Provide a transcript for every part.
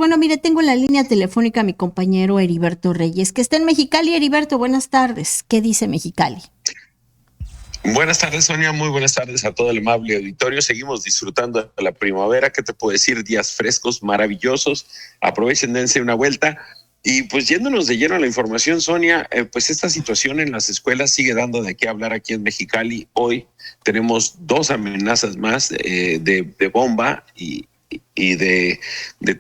Bueno, mire, tengo en la línea telefónica a mi compañero Heriberto Reyes, que está en Mexicali. Heriberto, buenas tardes. ¿Qué dice Mexicali? Buenas tardes, Sonia. Muy buenas tardes a todo el amable auditorio. Seguimos disfrutando de la primavera. ¿Qué te puedo decir? Días frescos, maravillosos. Aprovechen, dense una vuelta. Y pues yéndonos de lleno a la información, Sonia, pues esta situación en las escuelas sigue dando de qué hablar aquí en Mexicali. Hoy tenemos 2 amenazas más de bomba y de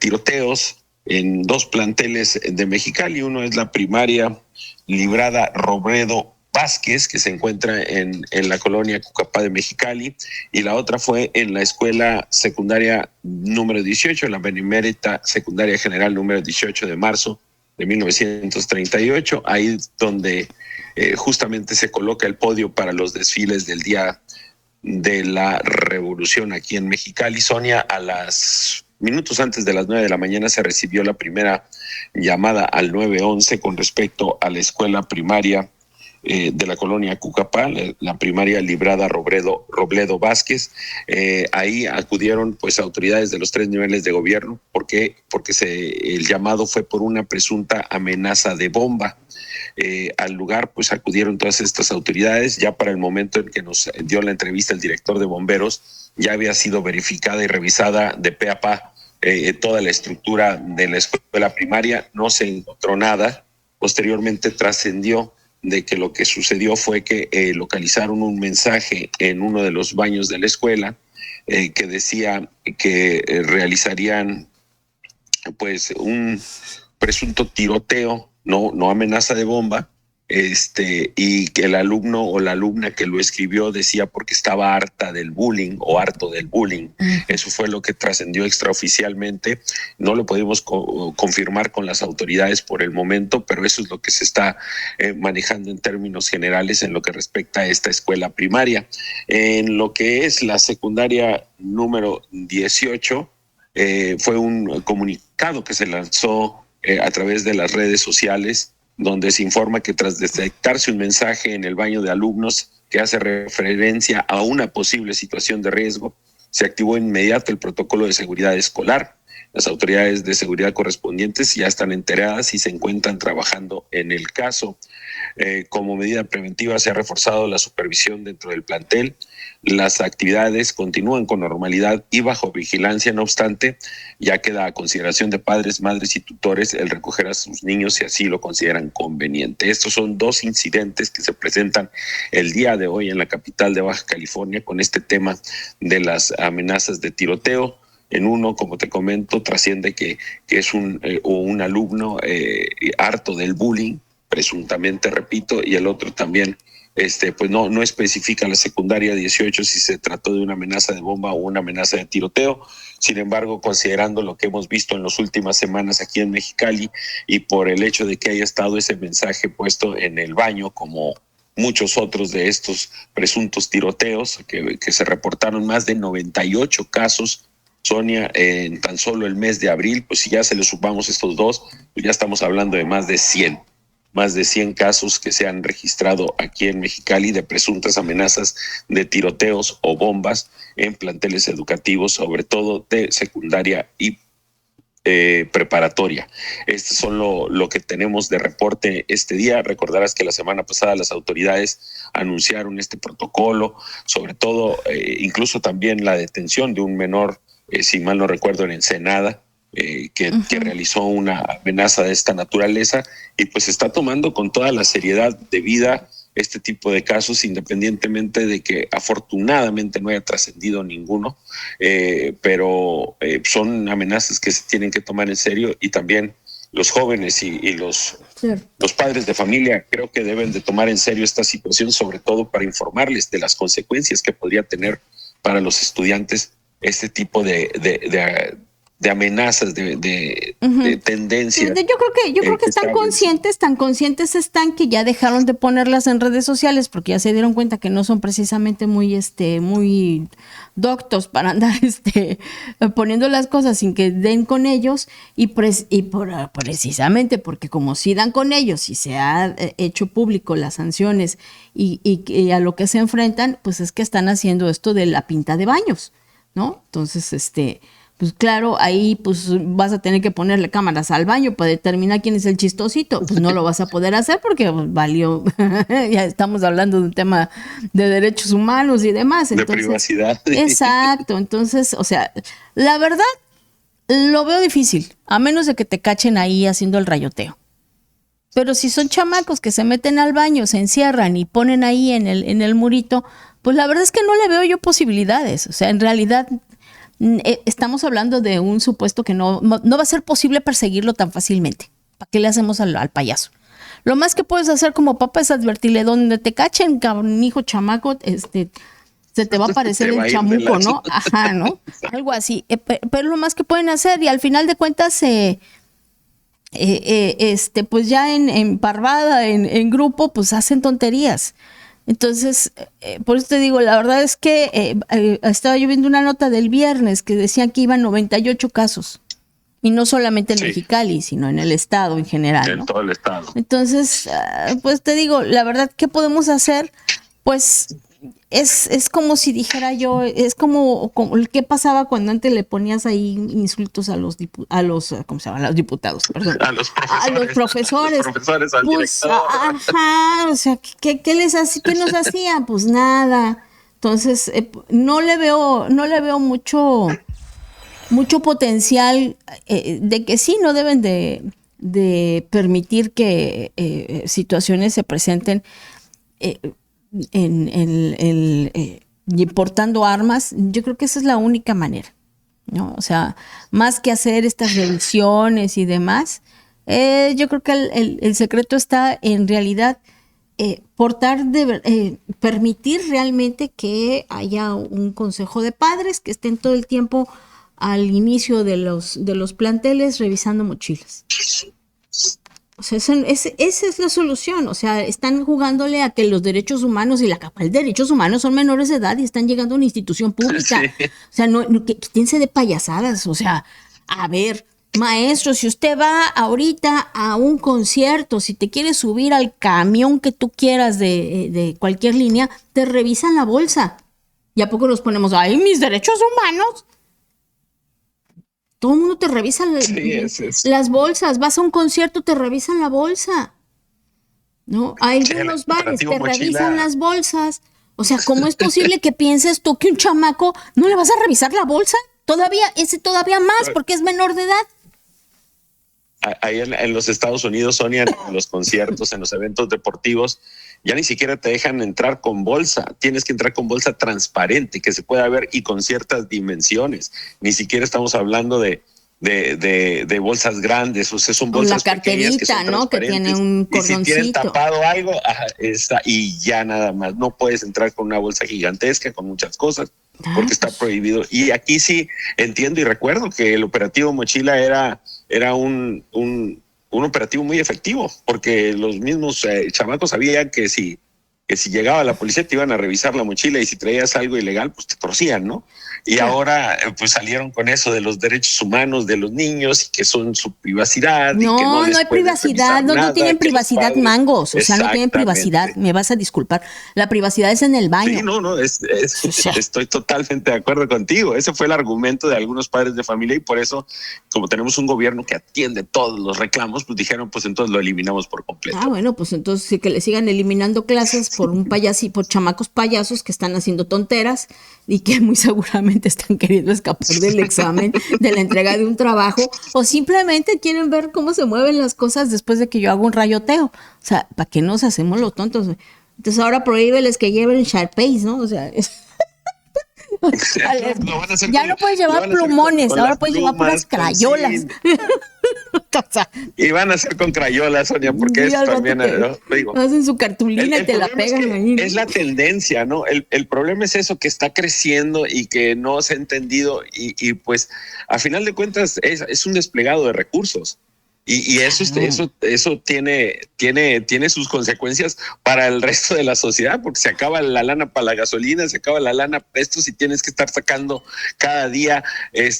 tiroteos en 2 planteles de Mexicali. Uno es la primaria Librada Robledo Vázquez, que se encuentra en la colonia Cucapá de Mexicali, y la otra fue en la escuela secundaria número 18, la Benemérita Secundaria General número 18 de marzo de 1938, ahí donde justamente se coloca el podio para los desfiles del Día de la Revolución aquí en Mexicali. Sonia, a las minutos antes de las 9 de la mañana se recibió la primera llamada al 911 con respecto a la escuela primaria de la colonia Cucapá, la primaria Librada Robledo Vázquez. Ahí acudieron pues autoridades de los 3 niveles de gobierno porque el llamado fue por una presunta amenaza de bomba. Al lugar pues acudieron todas estas autoridades. Ya para el momento en que nos dio la entrevista el director de bomberos, ya había sido verificada y revisada de pe a pa toda la estructura de la escuela primaria. No se encontró nada. Posteriormente trascendió de que lo que sucedió fue que localizaron un mensaje en uno de los baños de la escuela que decía que realizarían pues un presunto tiroteo, no amenaza de bomba, y que el alumno o la alumna que lo escribió decía porque estaba harta del bullying o harto del bullying. Eso fue lo que trascendió extraoficialmente. No lo podemos confirmar con las autoridades por el momento, pero eso es lo que se está manejando en términos generales en lo que respecta a esta escuela primaria. En lo que es la secundaria número 18, fue un comunicado que se lanzó a través de las redes sociales, donde se informa que tras detectarse un mensaje en el baño de alumnos que hace referencia a una posible situación de riesgo, se activó inmediato el protocolo de seguridad escolar. Las autoridades de seguridad correspondientes ya están enteradas y se encuentran trabajando en el caso. Como medida preventiva se ha reforzado la supervisión dentro del plantel. Las actividades continúan con normalidad y bajo vigilancia. No obstante, ya queda a consideración de padres, madres y tutores el recoger a sus niños si así lo consideran conveniente. Estos son 2 incidentes que se presentan el día de hoy en la capital de Baja California con este tema de las amenazas de tiroteo. En uno, como te comento, trasciende que es un alumno harto del bullying, presuntamente, repito, y el otro también, pues no especifica la secundaria 18 si se trató de una amenaza de bomba o una amenaza de tiroteo. Sin embargo, considerando lo que hemos visto en las últimas semanas aquí en Mexicali y por el hecho de que haya estado ese mensaje puesto en el baño, como muchos otros de estos presuntos tiroteos, que se reportaron más de 98 casos, Sonia, en tan solo el mes de abril, pues si ya se le sumamos estos 2, pues ya estamos hablando de más de 100 casos que se han registrado aquí en Mexicali de presuntas amenazas de tiroteos o bombas en planteles educativos, sobre todo de secundaria y preparatoria. Estos son lo que tenemos de reporte este día. Recordarás que la semana pasada las autoridades anunciaron este protocolo, sobre todo incluso también la detención de un menor, si mal no recuerdo, en Ensenada, que realizó una amenaza de esta naturaleza, y pues está tomando con toda la seriedad debida este tipo de casos, independientemente de que afortunadamente no haya trascendido ninguno, pero son amenazas que se tienen que tomar en serio, y también los jóvenes y los padres de familia creo que deben de tomar en serio esta situación, sobre todo para informarles de las consecuencias que podría tener para los estudiantes este tipo de amenazas, de tendencias. Sí, yo creo que tan conscientes están que ya dejaron de ponerlas en redes sociales porque ya se dieron cuenta que no son precisamente muy doctos para andar poniendo las cosas sin que den con ellos, precisamente porque como sí dan con ellos y se ha hecho público las sanciones y a lo que se enfrentan, pues es que están haciendo esto de la pinta de baños, ¿no? Entonces, Pues claro, ahí pues vas a tener que ponerle cámaras al baño para determinar quién es el chistosito. Pues no lo vas a poder hacer porque pues, valió. Ya estamos hablando de un tema de derechos humanos y demás. Entonces, de privacidad. Exacto. Entonces, o sea, la verdad lo veo difícil, a menos de que te cachen ahí haciendo el rayoteo. Pero si son chamacos que se meten al baño, se encierran y ponen ahí en el murito, pues la verdad es que no le veo yo posibilidades. O sea, en realidad estamos hablando de un supuesto que no va a ser posible perseguirlo tan fácilmente. ¿Para qué le hacemos al payaso? Lo más que puedes hacer como papá es advertirle: donde te cachen, cabrón, hijo chamaco, se te va a aparecer el chamuco, ¿no? Ajá, ¿no? Algo así. Pero lo más que pueden hacer, y al final de cuentas, pues ya en parvada, en grupo, pues hacen tonterías. Entonces, por eso te digo, la verdad es que estaba yo viendo una nota del viernes que decían que iban 98 casos. Y no solamente en Mexicali, sino en el estado en general, ¿no? En todo el estado. Entonces, pues te digo, la verdad, ¿qué podemos hacer? Pues es como si dijera yo, es como ¿qué pasaba cuando antes le ponías ahí insultos a los ¿cómo se llama? A los diputados, perdón. A los profesores. A los profesores. A los profesores, al pues, director. Ajá, o sea, ¿qué nos hacían? Pues nada. Entonces, no le veo mucho potencial de que sí, no deben de permitir que situaciones se presenten y portando armas. Yo creo que esa es la única manera, ¿no? O sea, más que hacer estas revisiones y demás, yo creo que el secreto está en realidad permitir realmente que haya un consejo de padres que estén todo el tiempo al inicio de los planteles revisando mochilas. O sea, esa es la solución. O sea, están jugándole a que los derechos humanos y la capa de derechos humanos son menores de edad y están llegando a una institución pública. Sí. O sea, quítense de payasadas. O sea, a ver, maestro, si usted va ahorita a un concierto, si te quieres subir al camión que tú quieras de cualquier línea, te revisan la bolsa. ¿Y a poco nos ponemos, ay, mis derechos humanos? Todo el mundo te revisa las bolsas. Vas a un concierto, te revisan la bolsa. ¿No? Hay algunos bares, te revisan las bolsas. O sea, ¿cómo es posible que pienses tú que un chamaco no le vas a revisar la bolsa? Todavía más, porque es menor de edad. Ahí en los Estados Unidos, Sonia, en los conciertos, en los eventos deportivos, ya ni siquiera te dejan entrar con bolsa. Tienes que entrar con bolsa transparente, que se pueda ver y con ciertas dimensiones. Ni siquiera estamos hablando de bolsas grandes, o sea, son bolsas pequeñas que son ¿no? Que tiene un cordoncito. Y si tienen tapado algo, y ya nada más. No puedes entrar con una bolsa gigantesca, con muchas cosas, porque está prohibido. Y aquí sí entiendo y recuerdo que el operativo Mochila era un operativo muy efectivo, porque los mismos chamacos sabían que si llegaba la policía te iban a revisar la mochila y si traías algo ilegal, pues te torcían, ¿no? Y ahora pues salieron con eso de los derechos humanos de los niños y que son su privacidad. No, y que no hay privacidad, no tienen privacidad mangos, o sea, no tienen privacidad, me vas a disculpar. La privacidad es en el baño. Sí, estoy totalmente de acuerdo contigo. Ese fue el argumento de algunos padres de familia y por eso, como tenemos un gobierno que atiende todos los reclamos, pues dijeron, pues entonces lo eliminamos por completo. Bueno, pues entonces sí, que le sigan eliminando clases por por chamacos payasos que están haciendo tonteras y que muy seguramente están queriendo escapar del examen, de la entrega de un trabajo, o simplemente quieren ver cómo se mueven las cosas después de que yo hago un rayoteo. O sea, ¿para qué nos hacemos los tontos? Entonces ahora prohíbeles que lleven Sharpies, ¿no? O sea, ya no puedes llevar plumones, ahora puedes llevar puras crayolas. Y van a ser con crayolas, Sonia, porque eso también hacen su cartulina y te la pegan ahí. Es la tendencia, ¿no? El problema es eso, que está creciendo y que no se ha entendido y pues a final de cuentas es un desplegado de recursos. Y eso tiene sus consecuencias para el resto de la sociedad, porque se acaba la lana para la gasolina, se acaba la lana para esto, si tienes que estar sacando cada día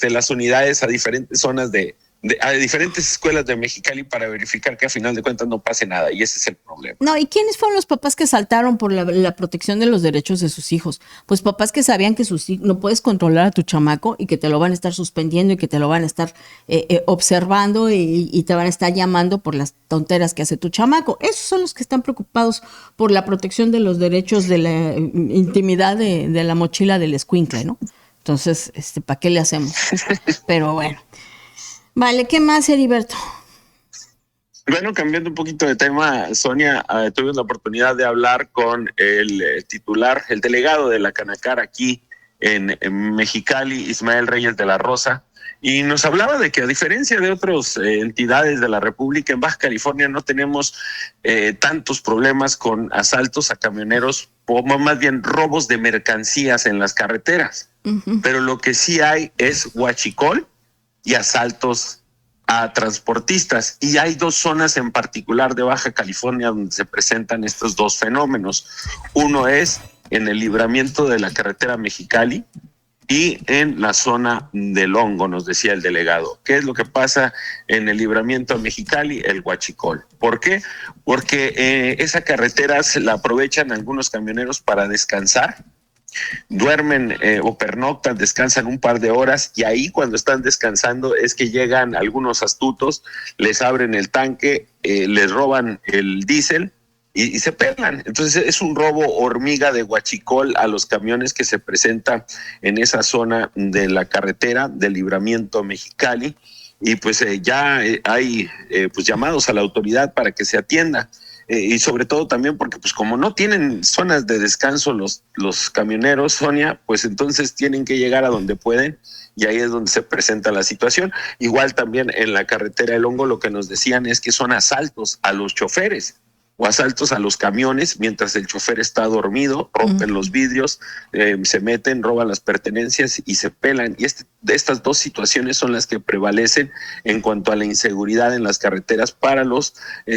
las unidades a diferentes zonas de a diferentes escuelas de Mexicali para verificar que a final de cuentas no pase nada, y ese es el problema. No, ¿y quiénes fueron los papás que saltaron por la protección de los derechos de sus hijos? Pues papás que sabían que no puedes controlar a tu chamaco y que te lo van a estar suspendiendo y que te lo van a estar observando y te van a estar llamando por las tonteras que hace tu chamaco. Esos son los que están preocupados por la protección de los derechos de la intimidad de la mochila del escuincle, ¿no? Entonces, ¿para qué le hacemos? Pero bueno. Vale, ¿qué más, Heriberto? Bueno, cambiando un poquito de tema, Sonia, tuve la oportunidad de hablar con el titular, el delegado de la Canacar aquí en Mexicali, Ismael Reyes de la Rosa, y nos hablaba de que a diferencia de otras entidades de la República, en Baja California no tenemos tantos problemas con asaltos a camioneros, o más bien robos de mercancías en las carreteras. Uh-huh. Pero lo que sí hay es huachicol y asaltos a transportistas. Y hay dos zonas en particular de Baja California donde se presentan estos dos fenómenos. Uno es en el libramiento de la carretera Mexicali y en la zona del Hongo, nos decía el delegado. ¿Qué es lo que pasa en el libramiento a Mexicali? El huachicol. ¿Por qué? Porque esa carretera se la aprovechan algunos camioneros para descansar. Duermen o pernoctan, descansan un par de horas, y ahí cuando están descansando es que llegan algunos astutos, les abren el tanque, les roban el diésel y se pelan. Entonces es un robo hormiga de huachicol a los camiones que se presenta en esa zona de la carretera del libramiento Mexicali, y pues ya hay pues llamados a la autoridad para que se atienda. Y sobre todo también porque pues como no tienen zonas de descanso los camioneros, Sonia, pues entonces tienen que llegar a donde pueden, y ahí es donde se presenta la situación. Igual también en la carretera del Hongo lo que nos decían es que son asaltos a los choferes o asaltos a los camiones mientras el chofer está dormido, rompen los vidrios, se meten, roban las pertenencias y se pelan. Y estas dos situaciones son las que prevalecen en cuanto a la inseguridad en las carreteras para los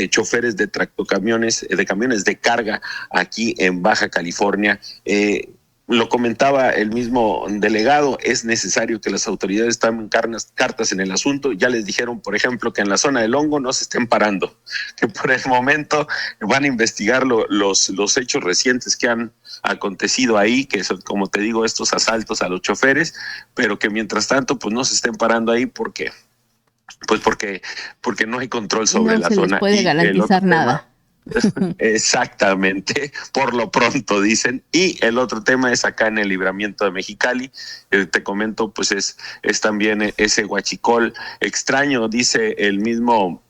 choferes de tractocamiones, de camiones de carga aquí en Baja California. Lo comentaba el mismo delegado, es necesario que las autoridades tomen cartas en el asunto. Ya les dijeron, por ejemplo, que en la zona del Hongo no se estén parando, que por el momento van a investigar los hechos recientes que han acontecido ahí, que son, como te digo, estos asaltos a los choferes, pero que mientras tanto pues no se estén parando ahí porque no hay control sobre la zona. No se les puede garantizar nada. Exactamente, por lo pronto dicen. Y el otro tema es acá en el libramiento de Mexicali, te comento, pues es también ese huachicol extraño, dice el mismo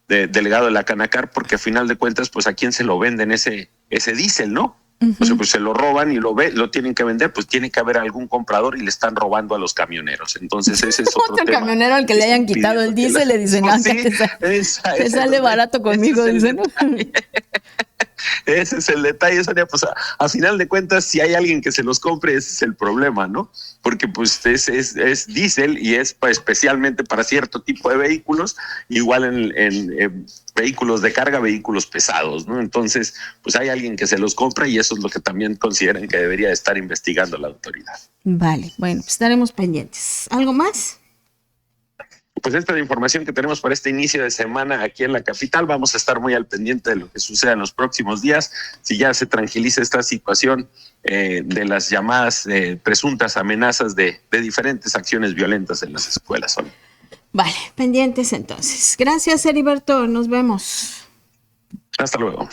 delegado de la Canacar, porque a final de cuentas, pues a quién se lo venden ese diésel, ¿no? Uh-huh. O sea, pues se lo roban y lo tienen que vender, pues tiene que haber algún comprador y le están robando a los camioneros. Entonces ese es otro tema. Camionero al que le hayan quitado el diésel le dicen, pues sí, te sale barato conmigo, dicen. Ese es el detalle, Sonia. Pues a final de cuentas, si hay alguien que se los compre, ese es el problema, ¿no? Porque pues es diésel y es especialmente para cierto tipo de vehículos, igual en vehículos de carga, vehículos pesados, ¿no? Entonces, pues hay alguien que se los compra, y eso es lo que también consideran que debería estar investigando la autoridad. Vale, bueno, pues estaremos pendientes. ¿Algo más? Pues esta es la información que tenemos para este inicio de semana aquí en la capital. Vamos a estar muy al pendiente de lo que suceda en los próximos días. Si ya se tranquiliza esta situación de las llamadas presuntas amenazas de diferentes acciones violentas en las escuelas. Vale, pendientes entonces. Gracias, Heriberto. Nos vemos. Hasta luego.